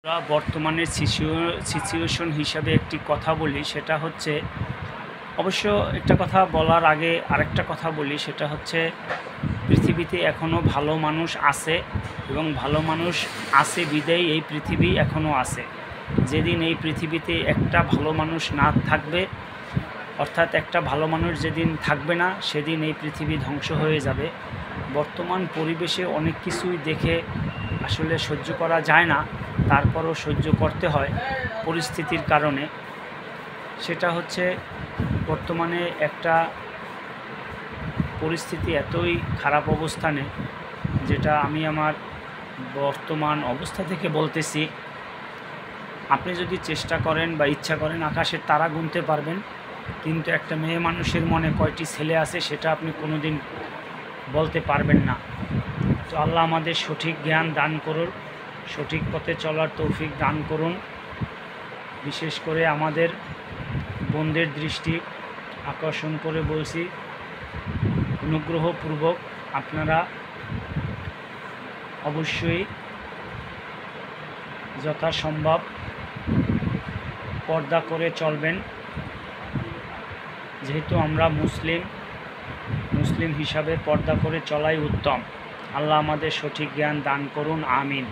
আমরা বর্তমানে সিচুয়েশন হিসাবে একটি কথা বলি, সেটা হচ্ছে অবশ্য একটা কথা বলার আগে আরেকটা কথা বলি, সেটা হচ্ছে পৃথিবীতে এখনও ভালো মানুষ আছে এবং ভালো মানুষ আছে বিদায় এই পৃথিবী এখনও আছে। যেদিন এই পৃথিবীতে একটা ভালো মানুষ না থাকবে, অর্থাৎ একটা ভালো মানুষ যেদিন থাকবে না, সেদিন এই পৃথিবী ধ্বংস হয়ে যাবে। বর্তমান পরিবেশে অনেক কিছুই দেখে আসলে সহ্য করা যায় না, তারপরও সহ্য করতে হয় পরিস্থিতির কারণে। সেটা হচ্ছে বর্তমানে একটা পরিস্থিতি এতই খারাপ অবস্থানে, যেটা আমি আমার বর্তমান অবস্থা থেকে বলতেছি। আপনি যদি চেষ্টা করেন বা ইচ্ছা করেন আকাশের তারা গুনতে পারবেন, কিন্তু একটা মেয়ে মানুষের মনে কয়টি ছেলে আছে সেটা আপনি কোনোদিন বলতে পারবেন না। তো আল্লাহ আমাদের সঠিক জ্ঞান দান করুন, সঠিক পথে চলার তৌফিক দান করুন। বিশেষ করে আমাদের বোনদের দৃষ্টি আকর্ষণ করে বলছি, অনুগ্রহপূর্বক আপনারা অবশ্যই যথাসম্ভব পর্দা করে চলবেন। যেহেতু আমরা মুসলিম হিসাবে পর্দা করে চলাই উত্তম। আল্লাহ আমাদের সঠিক জ্ঞান দান করুন, আমিন।